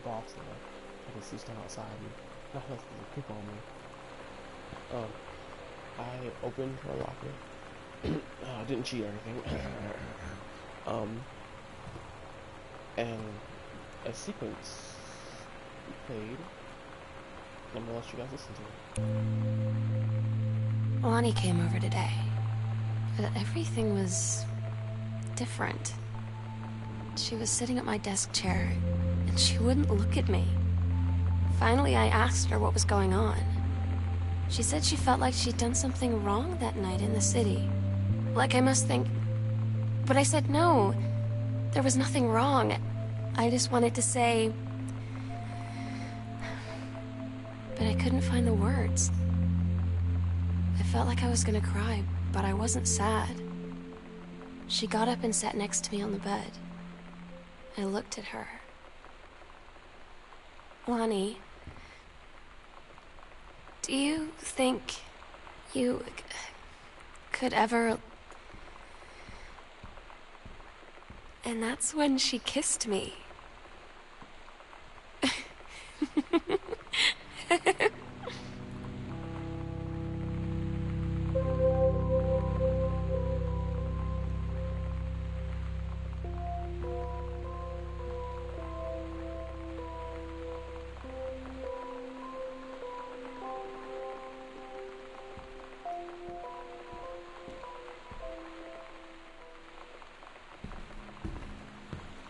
boss that I can see stuff outside and not let them creep on me. I opened her locker. I didn't cheat or anything. um, and a sequence played. I'm gonna let you guys listen to it. Lonnie came over today, but everything was different. She was sitting at my desk chair, and she wouldn't look at me. Finally, I asked her what was going on. She said she felt like she'd done something wrong that night in the city. Like I must think... But I said no. There was nothing wrong. I just wanted to say... But I couldn't find the words. I felt like I was gonna cry, but I wasn't sad. She got up and sat next to me on the bed. I looked at her. Lonnie, do you think you could ever... And that's when she kissed me.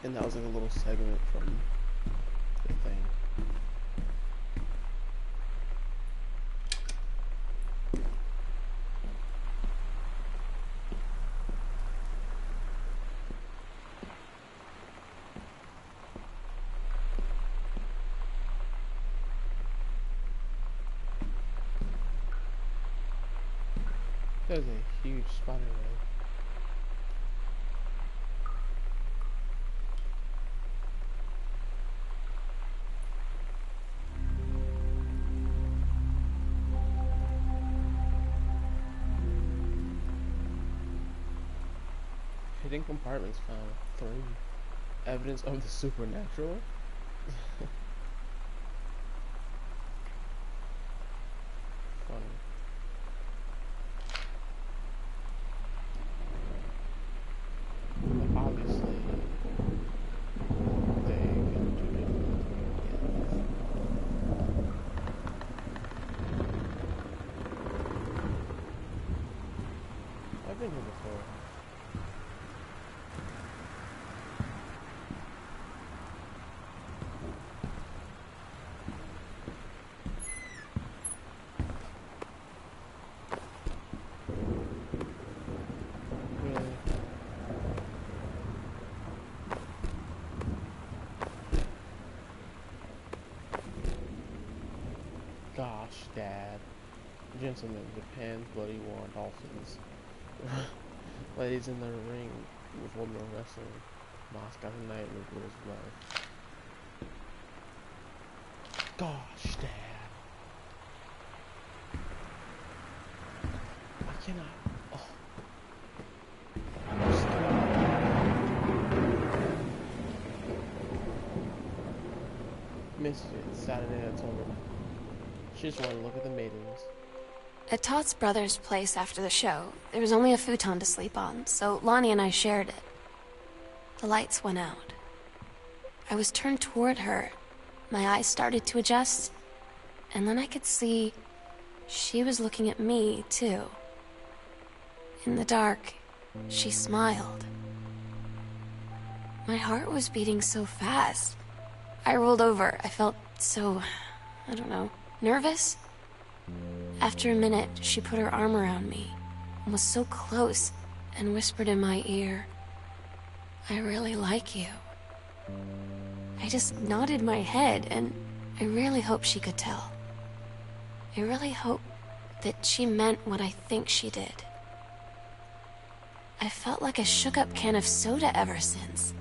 And that was like a little segment from the thing. There's a huge spider web. Hidden compartments found. 3. Evidence of the supernatural. Funny. But obviously, they can do it again. I've been here before. Gosh, Dad. Gentlemen, Japan's bloody war on dolphins. Ladies in the ring with women wrestling. Moscow tonight with rules of love. Gosh, Dad. I cannot. Oh. Missed it. Saturday at home. She just wanted to look at the maidens. At Todd's brother's place after the show, there was only a futon to sleep on, so Lonnie and I shared it. The lights went out. I was turned toward her. My eyes started to adjust, and then I could see she was looking at me, too. In the dark, she smiled. My heart was beating so fast. I rolled over. I felt so, I don't know, nervous? After a minute, she put her arm around me and was so close and whispered in my ear, "I really like you." I just nodded my head, and I really hope she could tell. I really hope that she meant what I think she did. I felt like a shook-up can of soda ever since.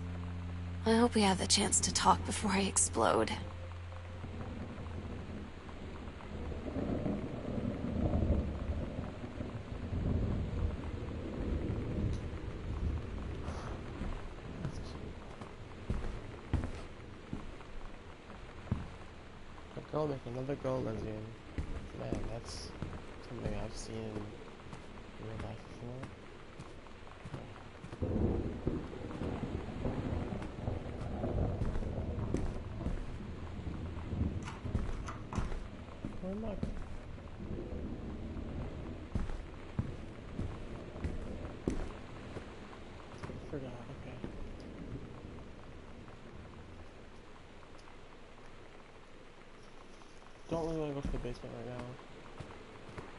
I hope we have the chance to talk before I explode. Don't make another girl lesbian. Man, that's something I've seen in real life before. Where am I going? I forgot, okay. Don't really want to go to the basement right now.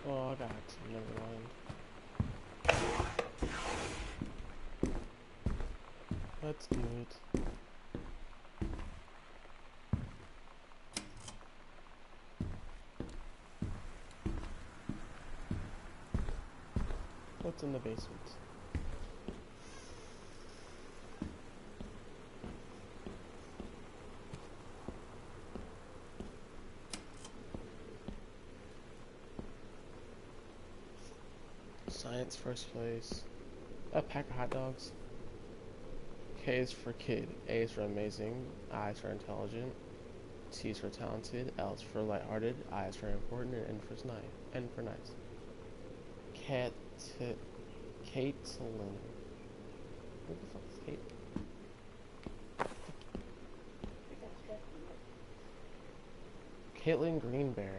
Oh, I got to, never mind. Let's do it. What's in the basement? Science first place. A pack of hot dogs. K is for kid. A is for amazing. I is for intelligent. T is for talented. L is for lighthearted. I is for important. And N for nice. N for nice. Caitlin. What the fuck is Kate? Caitlin Greenbear.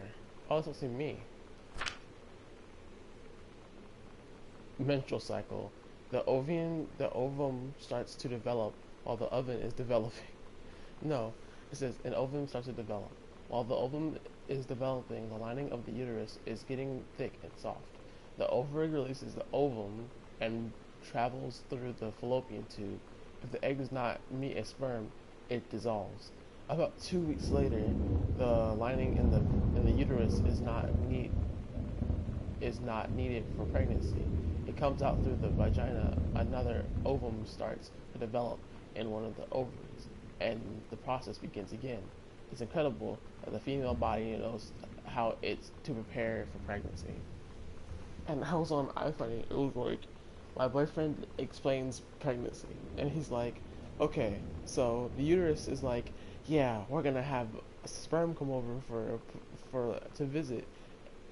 Oh, it's actually me. Menstrual cycle. The ovum starts to develop while the oven is developing. No, it says an ovum starts to develop. While the ovum is developing, the lining of the uterus is getting thick and soft. The ovary releases the ovum and travels through the fallopian tube. If the egg does not meet a sperm, it dissolves. About 2 weeks later, the lining in the uterus is not needed for pregnancy. It comes out through the vagina. Another ovum starts to develop in one of the ovaries, and the process begins again. It's incredible that the female body knows how it's to prepare for pregnancy. And I was on iFunny. It was like, my boyfriend explains pregnancy, and he's like, okay, so the uterus is like, yeah, we're gonna have sperm come over for to visit,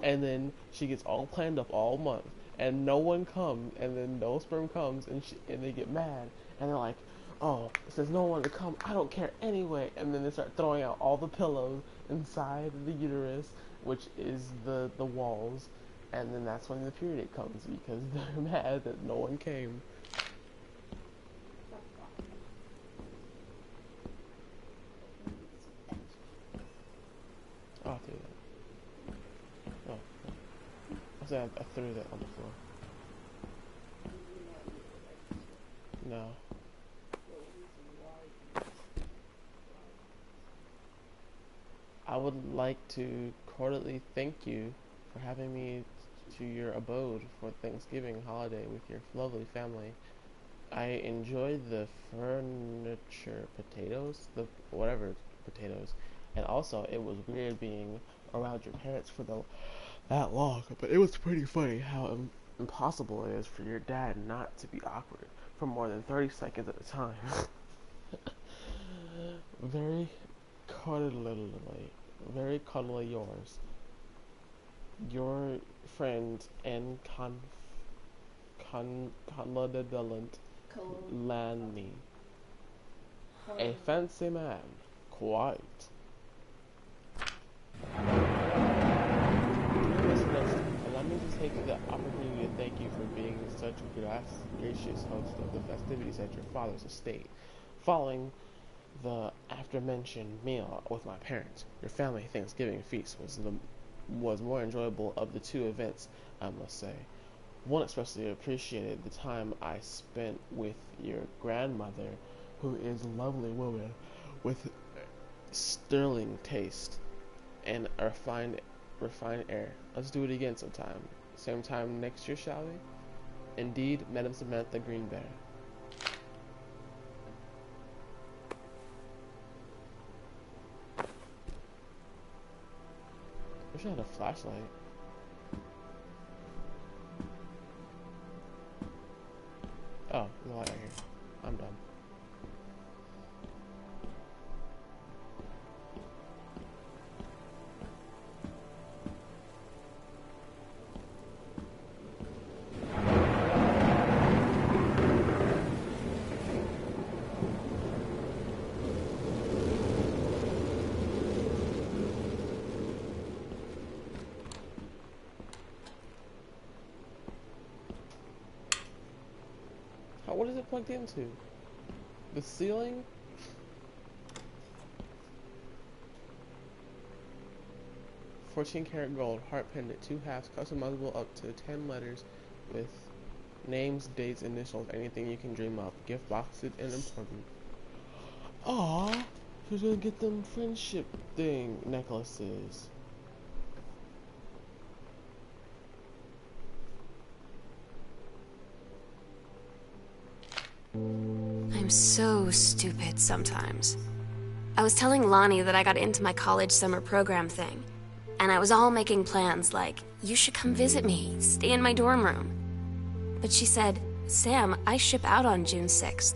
and then she gets all planned up all month, and no one comes, and then no sperm comes, and they get mad, and they're like, oh, since no one to come, I don't care anyway, and then they start throwing out all the pillows inside the uterus, which is the walls, and then that's when the period comes, because they're mad that no one came. Oh, I'll do that. Oh, I said I threw that on the floor. No. I would like to cordially thank you for having me to your abode for Thanksgiving holiday with your lovely family. I enjoyed the furniture potatoes, the whatever potatoes, and also it was weird being around your parents for that long. But it was pretty funny how impossible it is for your dad not to be awkward for more than 30 seconds at a time. Very cuddly, very cuddly yours. Your friend and conlodidulent Lanny. A fancy man. Quite. Allow me to take the opportunity to thank you for being such a gracious host of the festivities at your father's estate. Following the aforementioned meal with my parents, your family Thanksgiving feast was more enjoyable of the two events, I must say. One especially appreciated the time I spent with your grandmother, who is a lovely woman with sterling taste and a refined air. Let's do it again sometime. Same time next year, shall we? Indeed, Madam Samantha Greenbear. I wish I had a flashlight. Oh, there's a light right here. I'm done. What is it plugged into? The ceiling? $14 karat gold, heart pendant, 2 halves, customizable up to 10 letters with names, dates, initials, anything you can dream of. Gift boxes and important. Aww, she's gonna get them friendship thing necklaces. I'm so stupid sometimes. I was telling Lonnie that I got into my college summer program thing, and I was all making plans like, you should come visit me, stay in my dorm room. But she said, Sam, I ship out on June 6th.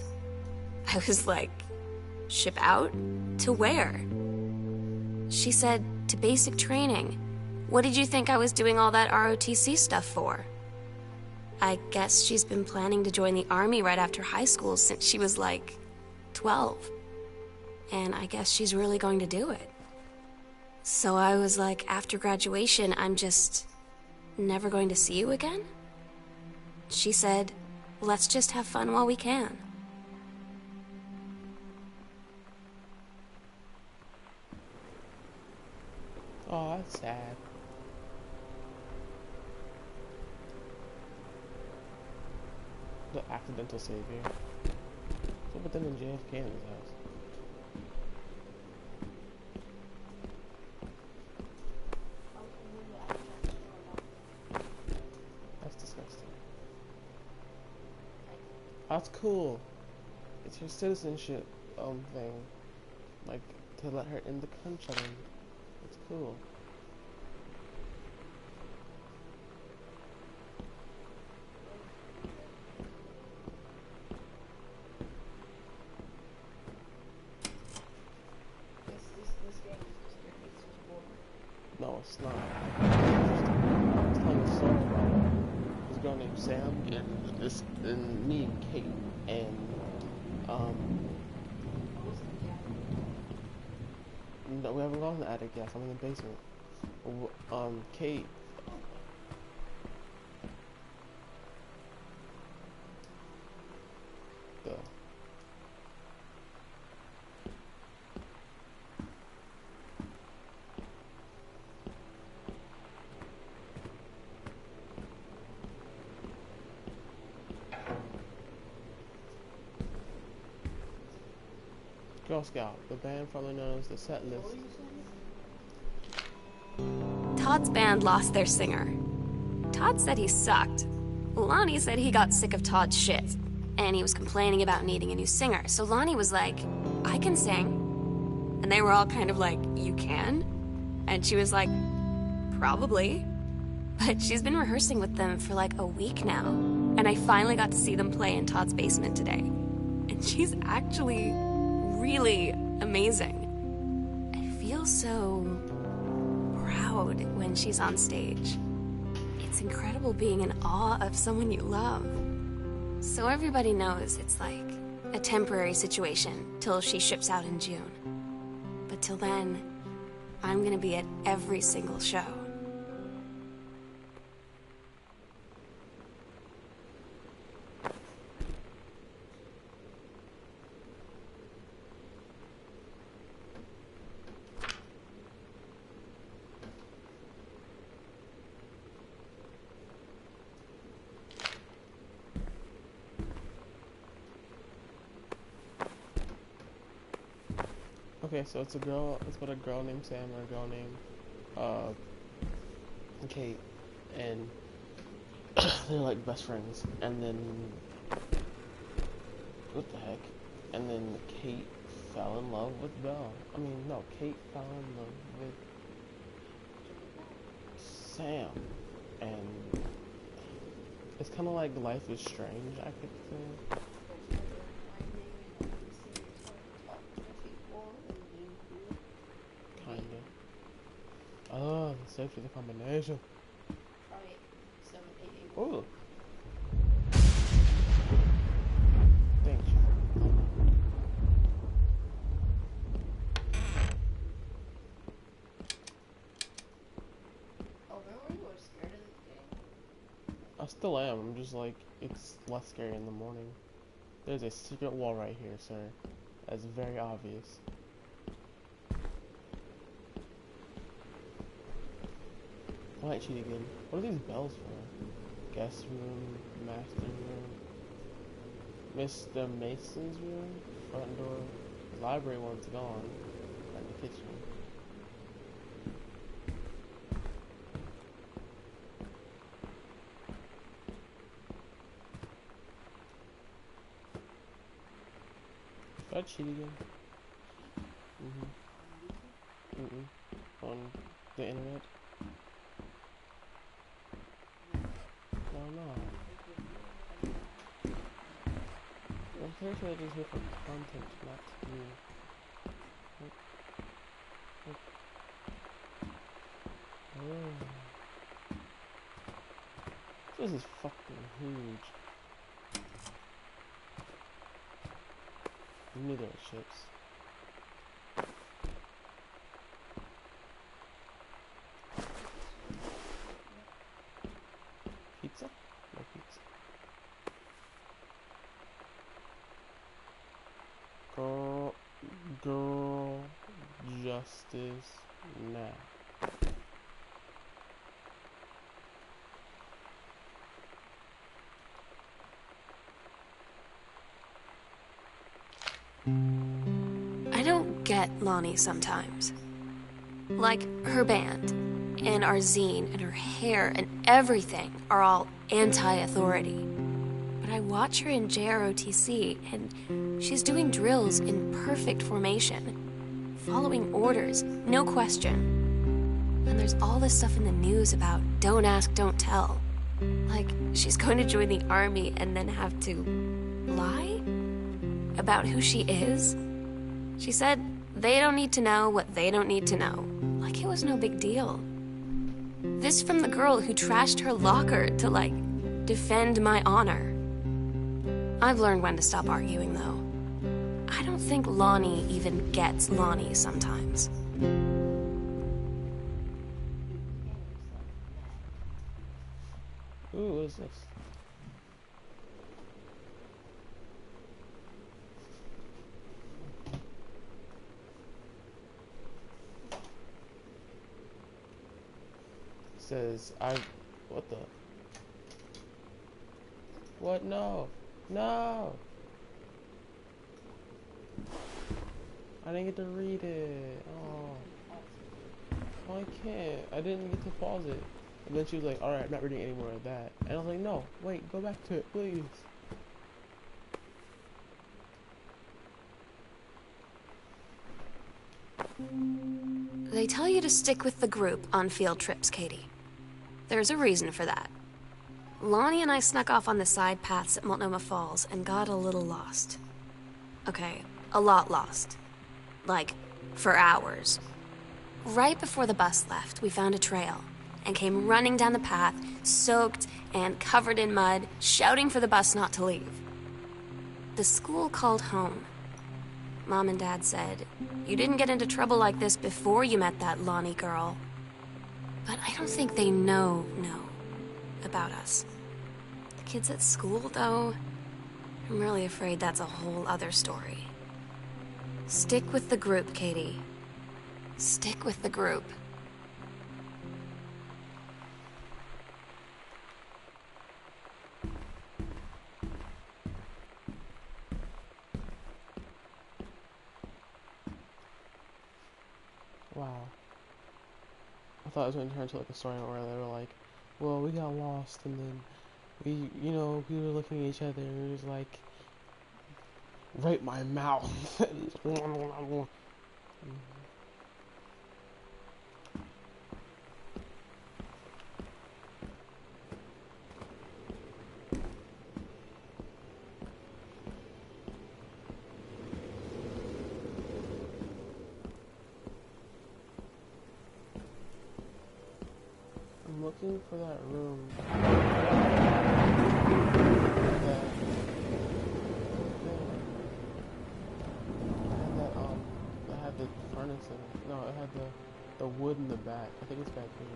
I was like, ship out? To where? She said, to basic training. What did you think I was doing all that ROTC stuff for? I guess she's been planning to join the army right after high school since she was like 12. And I guess she's really going to do it. So I was like, after graduation, I'm just never going to see you again? She said, let's just have fun while we can. Oh, that's sad. The accidental savior. So put them in JFK in his house. That's disgusting. That's cool. It's your citizenship thing. Like, to let her in the country. It's cool. No, it's not. I was telling a story about this girl named Sam and me and Kate and no, we haven't gone to the attic yet. I'm in the basement. Kate. The Girl Scout, the band formerly known as the Set List. Todd's band lost their singer. Todd said he sucked. Lonnie said he got sick of Todd's shit, and he was complaining about needing a new singer. So Lonnie was like, I can sing. And they were all kind of like, you can? And she was like, probably. But she's been rehearsing with them for like a week now. And I finally got to see them play in Todd's basement today. And she's actually really amazing. I feel so proud when she's on stage. It's incredible being in awe of someone you love. So everybody knows it's like a temporary situation till she ships out in June. But till then, I'm gonna be at every single show. Okay, so it's about a girl named Sam and a girl named Kate, and they're like best friends. And then what the heck? And then Kate fell in love with Belle. I mean, no, Kate fell in love with Sam, and it's kind of like Life is Strange, I could say. Oh, the safety of the combination. Right, 7, 8, 8. Oh. Thank you. Oh, remember when you were scared of this game? I still am. I'm just like, it's less scary in the morning. There's a secret wall right here, sir. That's very obvious. Light sheet again. What are these bells for? Guest room, master room, Mr. Mason's room, front door. Library one's gone. And the kitchen. Got cheat again. On the internet. No. I'm pretty sure that is here for content, not you. Oh. This is fucking huge. I knew there were chips. Pizza? No pizza. Girl, justice now. I don't get Lonnie sometimes. Like, her band, and our zine, and her hair, and everything are all anti-authority. But I watch her in JROTC, and she's doing drills in perfect formation, following orders, no question. And there's all this stuff in the news about don't ask, don't tell. Like, she's going to join the army and then have to lie about who she is. She said they don't need to know what they don't need to know. Like it was no big deal. This from the girl who trashed her locker to, like, defend my honor. I've learned when to stop arguing, though. I don't think Lonnie even gets Lonnie sometimes. Ooh, what is this? Says what the? What? No. I didn't get to read it. Oh, I can't. I didn't get to pause it. And then she was like, alright, I'm not reading any more of that. And I was like, no, wait, go back to it, please. They tell you to stick with the group on field trips, Katie. There's a reason for that. Lonnie and I snuck off on the side paths at Multnomah Falls and got a little lost. Okay, a lot lost. Like, for hours. Right before the bus left, we found a trail and came running down the path, soaked and covered in mud, shouting for the bus not to leave. The school called home. Mom and Dad said, "You didn't get into trouble like this before you met that Lonnie girl." But I don't think they know about us. The kids at school, though, I'm really afraid that's a whole other story. Stick with the group, Katie. Stick with the group. Wow. I thought it was going to turn into like a story where they were like, well, we got lost and then we were looking at each other and it was like, right my mouth. I'm looking for that room. That had the furnace in it. No, it had the wood in the back. I think it's back here.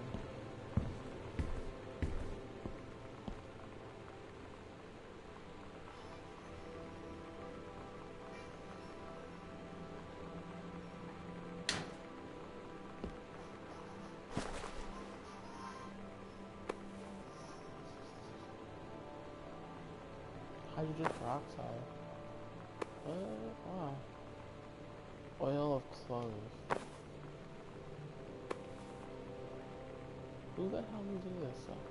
oxide. Wow. Oil of clove. Who the hell did this stuff?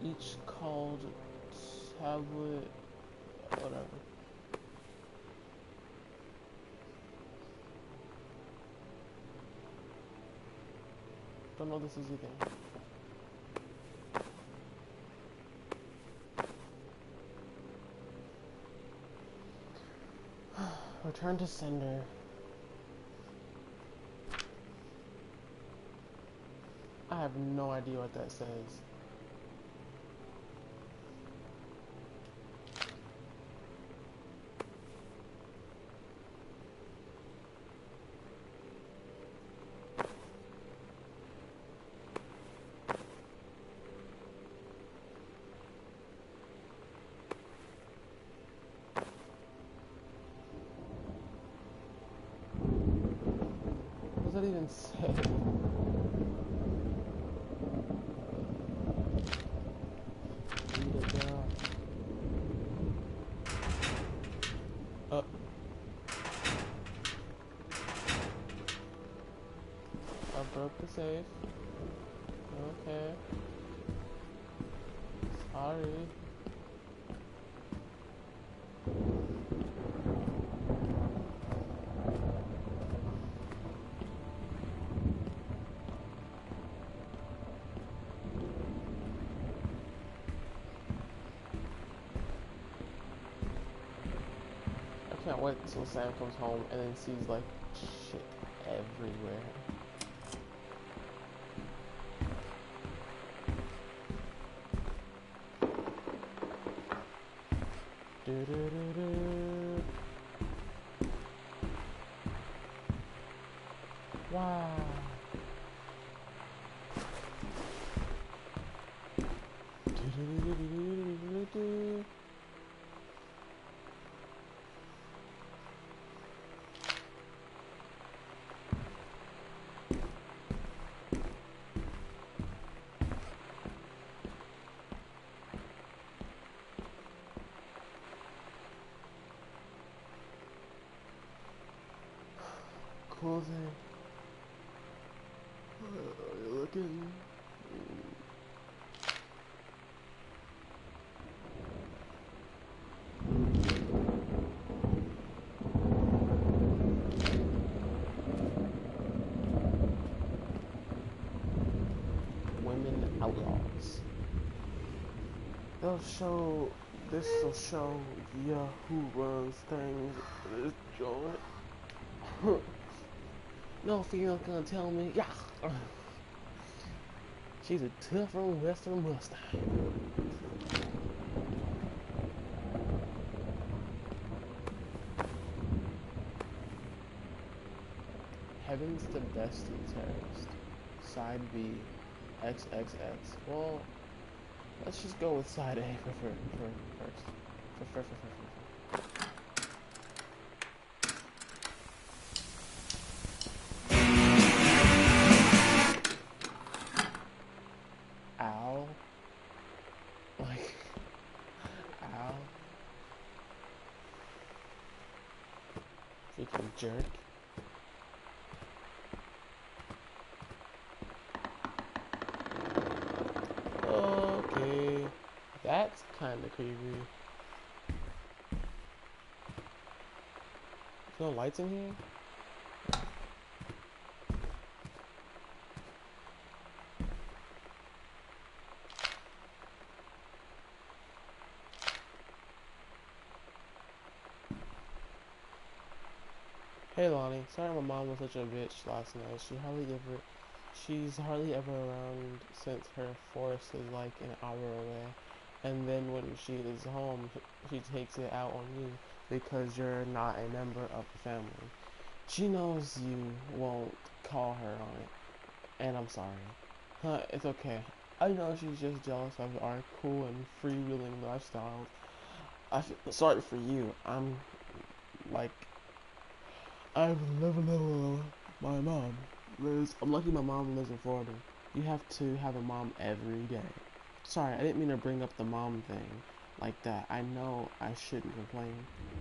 Each called tablet, whatever. Don't know this is either. Return to sender. I have no idea what that says. What does that even say? Read it down. Up. I broke the safe. Okay. Sorry. I can't wait till Sam comes home and then sees like shit everywhere. Wow. Cool thing. You're looking. Women outlaws. This will show ya who runs things in this joint. No female gonna tell me, yeah. She's a tough old Western Mustang. Heaven's the Bestie terrorist. Side B, XXX. Well, let's just go with side A first. For. Ow. Like, ow. Freaking jerk. Okay. That's kinda creepy. There's no lights in here? Hey Lonnie, sorry my mom was such a bitch last night. She's hardly ever around since her forest is like an hour away. And then when she is home, she takes it out on you because you're not a member of the family. She knows you won't call her on it, and I'm sorry. It's okay. I know she's just jealous of our cool and freewheeling lifestyles. I feel sorry for you. Like, I'm living my mom lives. I'm lucky my mom lives in Florida. You have to have a mom every day. Sorry, I didn't mean to bring up the mom thing. like that. I know I shouldn't complain.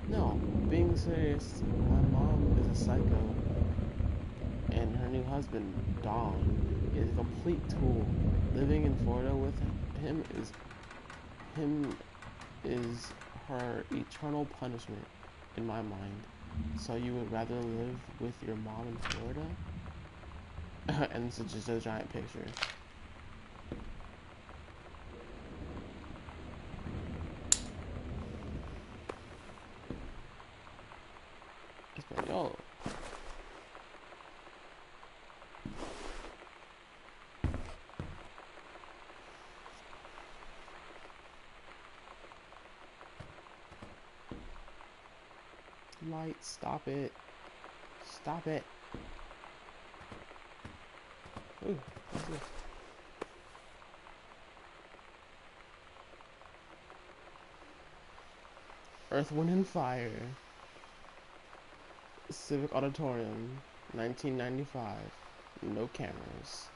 No, being serious, my mom is a psycho, and her new husband, Don, is a complete tool. Living in Florida with him is her eternal punishment in my mind. So you would rather live with your mom in Florida? And this is just a giant picture. Espanol. Light, stop it. Stop it. Ooh, what's this? Earth, Wind, and Fire. Civic Auditorium, 1995. No cameras.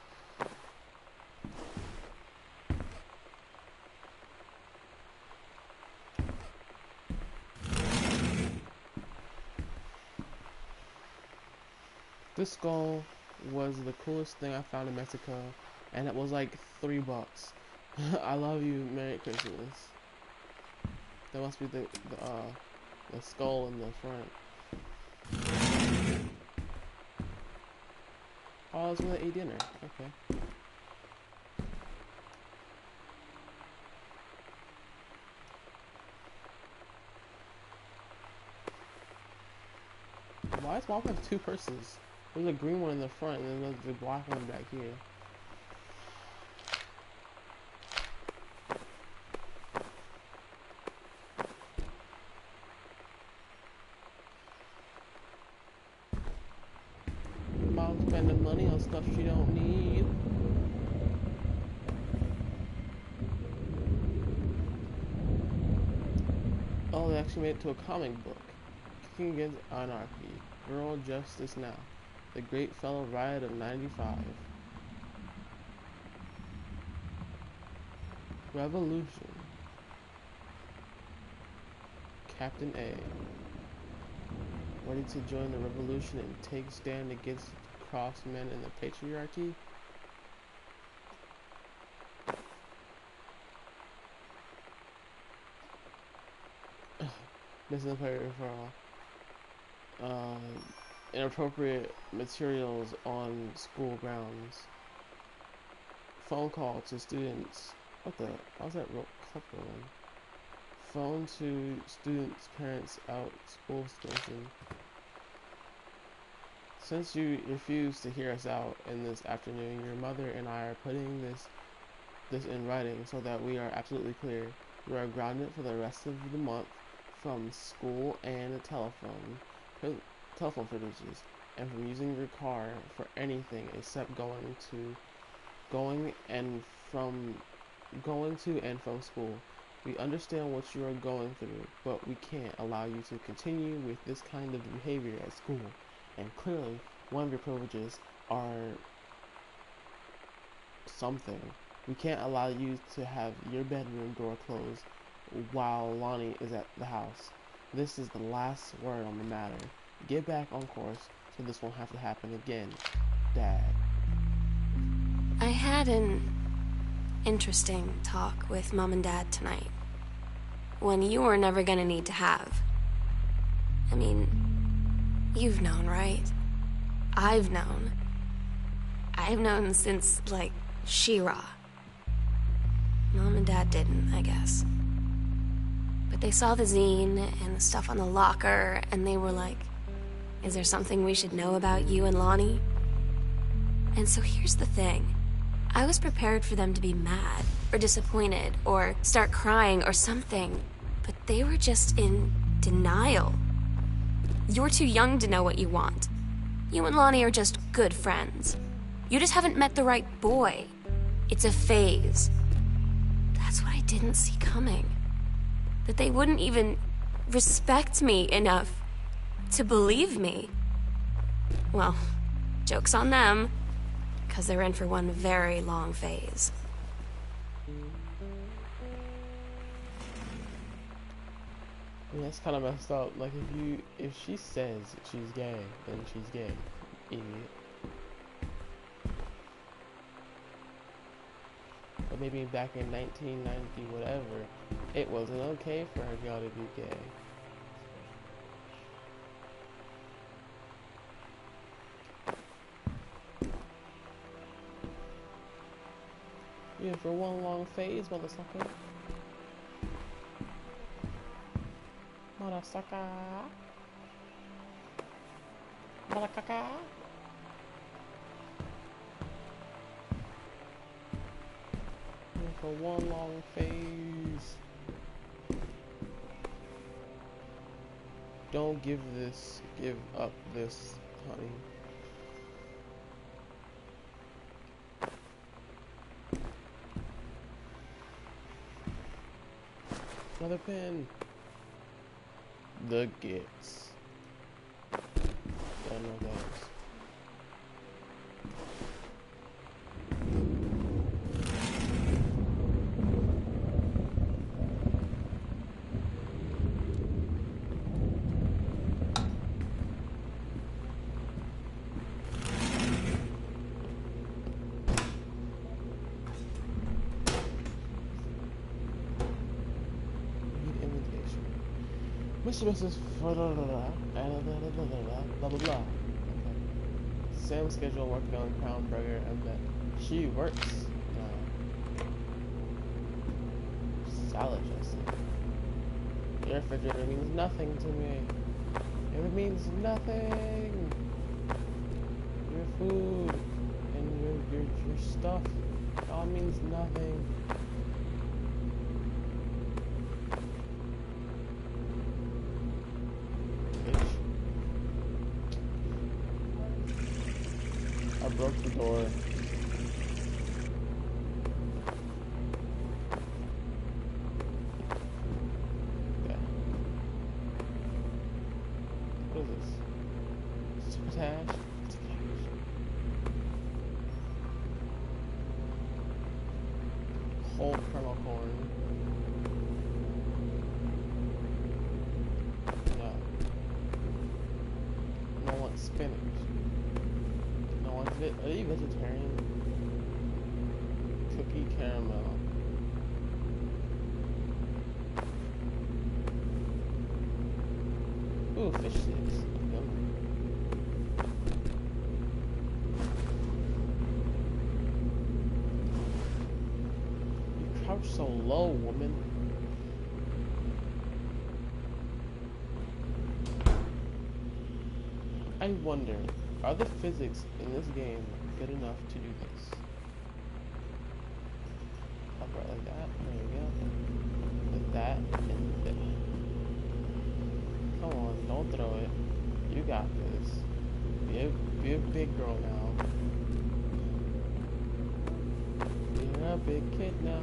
This skull was the coolest thing I found in Mexico, and it was like $3. I love you, Merry Christmas. That must be the skull in the front. Oh, it's when I ate dinner. Okay. Why does Mom have two purses? There's a green one in the front, and then there's the black one back here. Mom's spending money on stuff she don't need. Oh, they actually made it to a comic book. Kicking Against Anarchy. Girl Justice Now. The Great Fellow Riot of 95. Revolution. Captain A. Ready to join the revolution and take stand against crossmen and the patriarchy? This is a player for inappropriate materials on school grounds. Phone call to students. What the? How's that clip going? Phone to students' parents out school suspension. Since you refuse to hear us out in this afternoon, your mother and I are putting this in writing so that we are absolutely clear. You are grounded for the rest of the month from school and telephone privileges, and from using your car for anything except going to and from school. We understand what you are going through, but we can't allow you to continue with this kind of behavior at school. And clearly, one of your privileges are something. We can't allow you to have your bedroom door closed while Lonnie is at the house. This is the last word on the matter. Get back on course so this won't have to happen again, Dad. I had an interesting talk with Mom and Dad tonight. One you were never gonna need to have. I mean, you've known, right? I've known. I've known since, like, She-Ra. Mom and Dad didn't, I guess. But they saw the zine and the stuff on the locker, and they were like, is there something we should know about you and Lonnie? And so here's the thing. I was prepared for them to be mad, or disappointed, or start crying, or something. But they were just in denial. You're too young to know what you want. You and Lonnie are just good friends. You just haven't met the right boy. It's a phase. That's what I didn't see coming. That they wouldn't even respect me enough to believe me. Well, joke's on them, because they're in for one very long phase. I mean, that's kind of messed up. Like, if she says she's gay, then she's gay. Idiot. But maybe back in 1990, whatever, it wasn't okay for a girl to be gay. Yeah, for one long phase, motherfucker. Motherfucker. Motherfucker. Yeah, for one long phase. Don't give up this, honey. Another pin. The Gits. Don't know those. Mr. Mrs. Blah blah blah. Okay. Sam's schedule working on Crown Burger and that she works now. Salad dressing. Your refrigerator means nothing to me. It means nothing. Your food and your stuff all means nothing. I broke the door. Yeah. What is this? Succotash? It's cash. Whole kernel corn. No. No one spinach. No one's are you vegetarian? Cookie caramel. Ooh, fish sticks. Yum. You crouch so low, woman. I wonder, are the physics in this game good enough to do this? Upright like that. There you go. With that and that. Come on, don't throw it. You got this. Be a big girl now. You're a big kid now.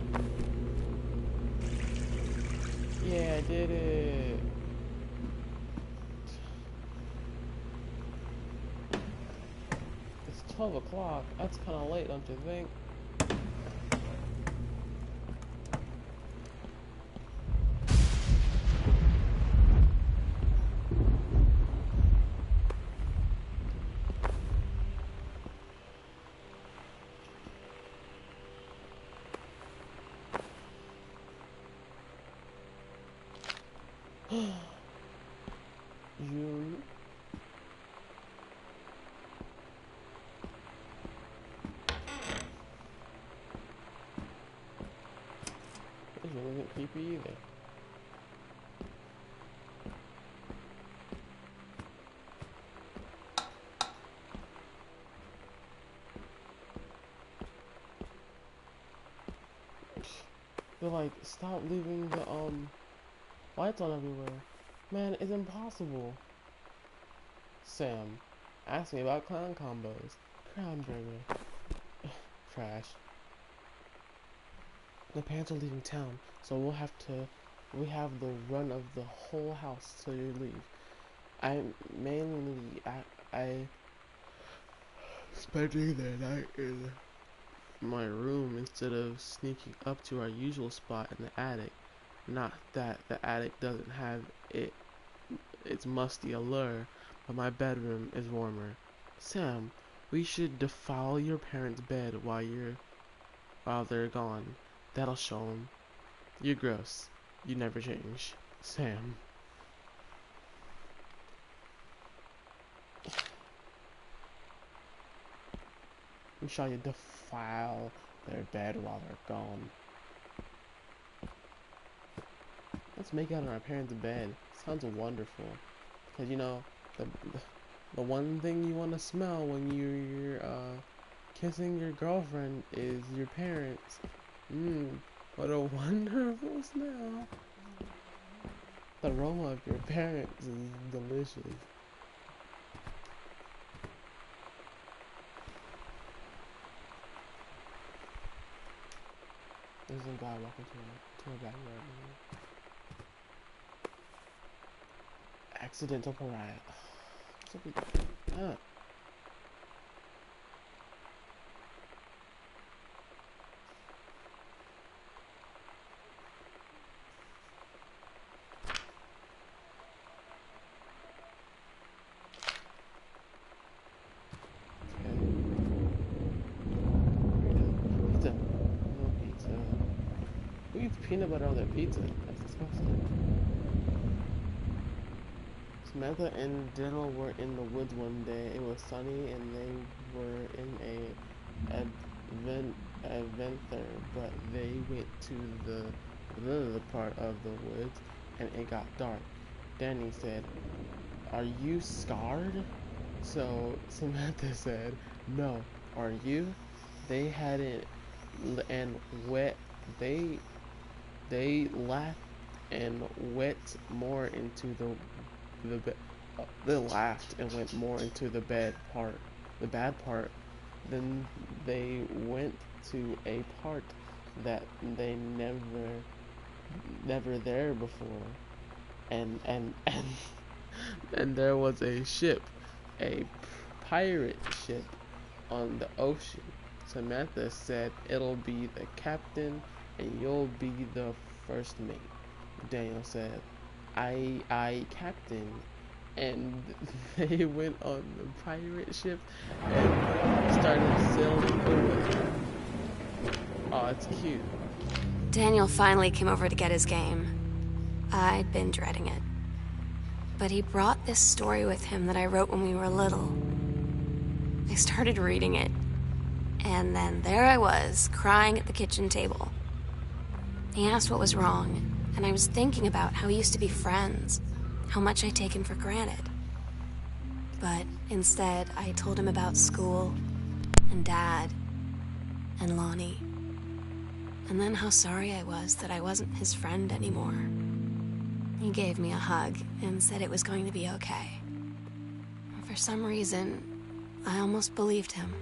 Yeah, I did it. It's 12 o'clock. That's kind of late, don't you think? You. This really isn't creepy either. They're like, stop leaving the lights on everywhere. Man, it's impossible. Sam, ask me about clown combos. Crown burger. Trash. The parents are leaving town, so we have the run of the whole house till you leave. I spending the night in my room instead of sneaking up to our usual spot in the attic. Not that the attic doesn't have its musty allure, but my bedroom is warmer. Sam, we should defile your parents' bed while they're gone. That'll show 'em. You're gross. You never change. Sam. We shall you defile their bed while they're gone. Let's make out on our parents' bed. Sounds wonderful. Cause you know, the one thing you want to smell when you're kissing your girlfriend is your parents. What a wonderful smell. The aroma of your parents is delicious. There's a guy walking to a backyard. Accidental pariah. What's up with that? Who eats peanut butter on their pizza? That's disgusting. Samantha and Dylan were in the woods one day. It was sunny and they were in a adventure, but they went to the part of the woods and it got dark. Danny said, "Are you scarred?" So Samantha said, "No. Are you?" They hadn't and wet. They laughed and went more into the they laughed and went more into the bad part. Then they went to a part that they never there before, and and there was a ship, a pirate ship on the ocean. Samantha said, "It'll be the captain and you'll be the first mate." Daniel said, I captain." And they went on the pirate ship and started sailing away. Oh, it's cute. Daniel finally came over to get his game. I'd been dreading it. But he brought this story with him that I wrote when we were little. I started reading it, and then there I was, crying at the kitchen table. He asked what was wrong, and I was thinking about how we used to be friends, how much I take him for granted. But instead, I told him about school, and Dad, and Lonnie, and then how sorry I was that I wasn't his friend anymore. He gave me a hug and said it was going to be okay. For some reason, I almost believed him.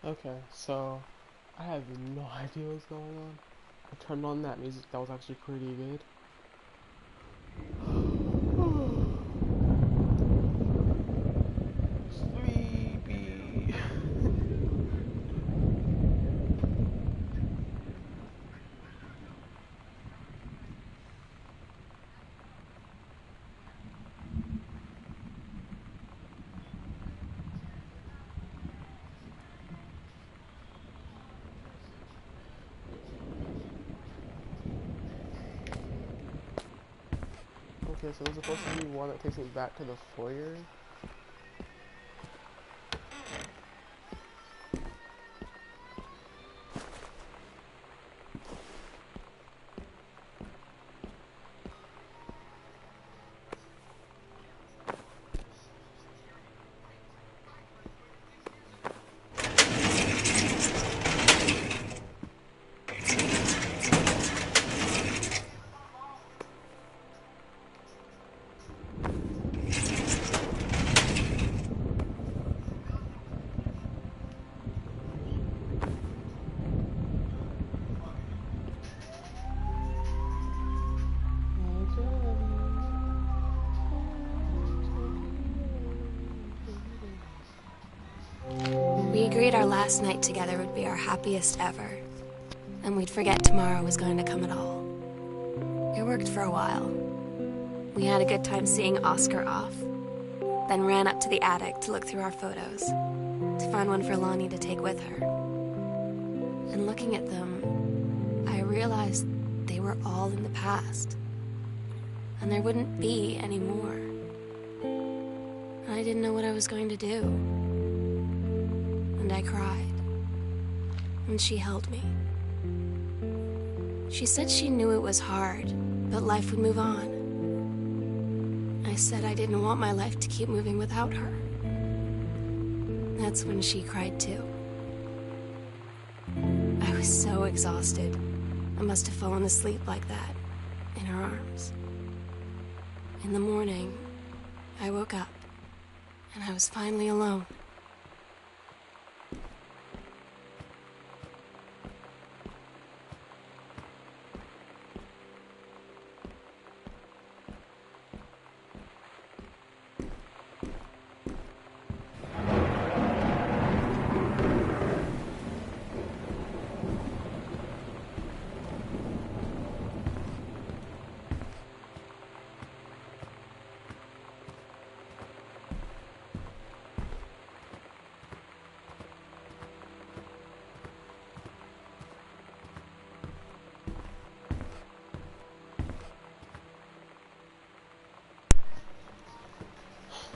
Okay, so I have no idea what's going on. I turned on that music, that was actually pretty good. Sleepy. Okay, so there's supposed to be one that takes me back to the foyer. We agreed our last night together would be our happiest ever, and we'd forget tomorrow was going to come at all. It worked for a while. We had a good time seeing Oscar off, then ran up to the attic to look through our photos, to find one for Lonnie to take with her. And looking at them, I realized they were all in the past, and there wouldn't be any more. And I didn't know what I was going to do. And I cried. And she held me. She said she knew it was hard, but life would move on. I said I didn't want my life to keep moving without her. That's when she cried too. I was so exhausted. I must have fallen asleep like that, in her arms. In the morning, I woke up, and I was finally alone.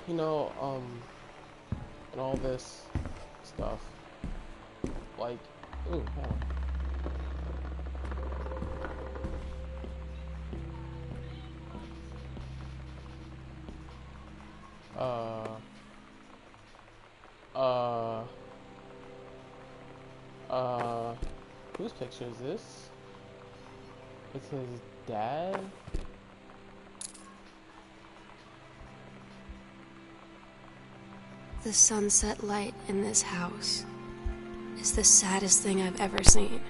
You know, and all this stuff, like, ooh, hold on. Whose picture is this? It's his dad? The sunset light in this house is the saddest thing I've ever seen.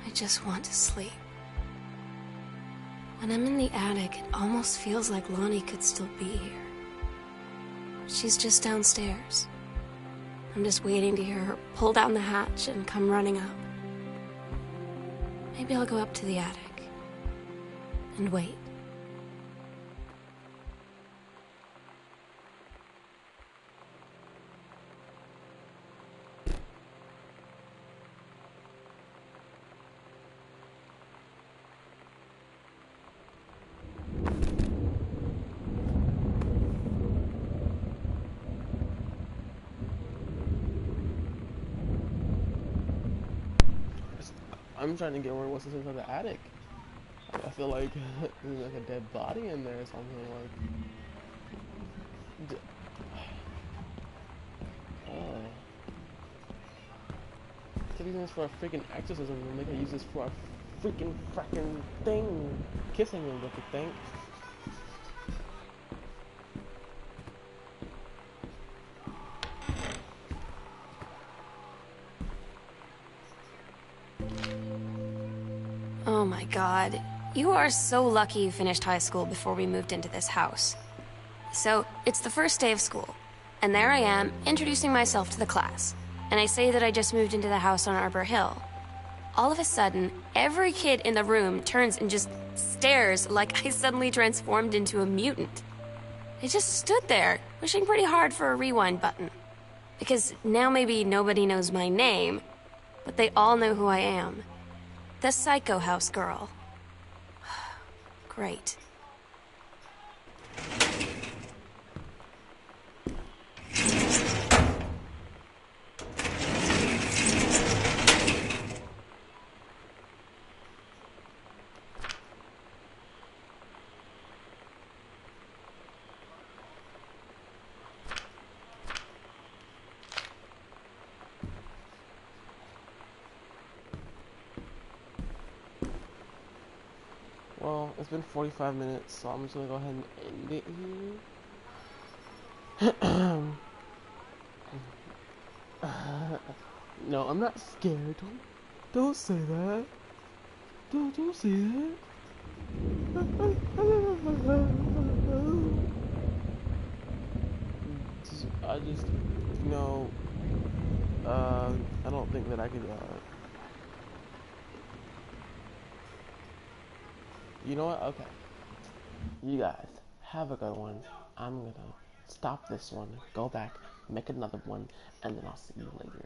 I just want to sleep. When I'm in the attic, it almost feels like Lonnie could still be here. She's just downstairs. I'm just waiting to hear her pull down the hatch and come running up. Maybe I'll go up to the attic and wait. I'm trying to get where what's inside the attic. I feel like there's like a dead body in there or something. Like, they're using this for a freaking exorcism, and they can use this for a freaking fracking thing, kissing him with the thing. Oh my God. You are so lucky you finished high school before we moved into this house. So, it's the first day of school, and there I am, introducing myself to the class. And I say that I just moved into the house on Arbor Hill. All of a sudden, every kid in the room turns and just stares like I suddenly transformed into a mutant. I just stood there, wishing pretty hard for a rewind button. Because now maybe nobody knows my name, but they all know who I am. The Psycho House girl. Great. Well, it's been 45 minutes, so I'm just gonna go ahead and end it here. No, I'm not scared. Don't say that. Don't say that. I just, you know, I don't think that I could, you know what? Okay. You guys, have a good one. I'm gonna stop this one, go back, make another one, and then I'll see you later.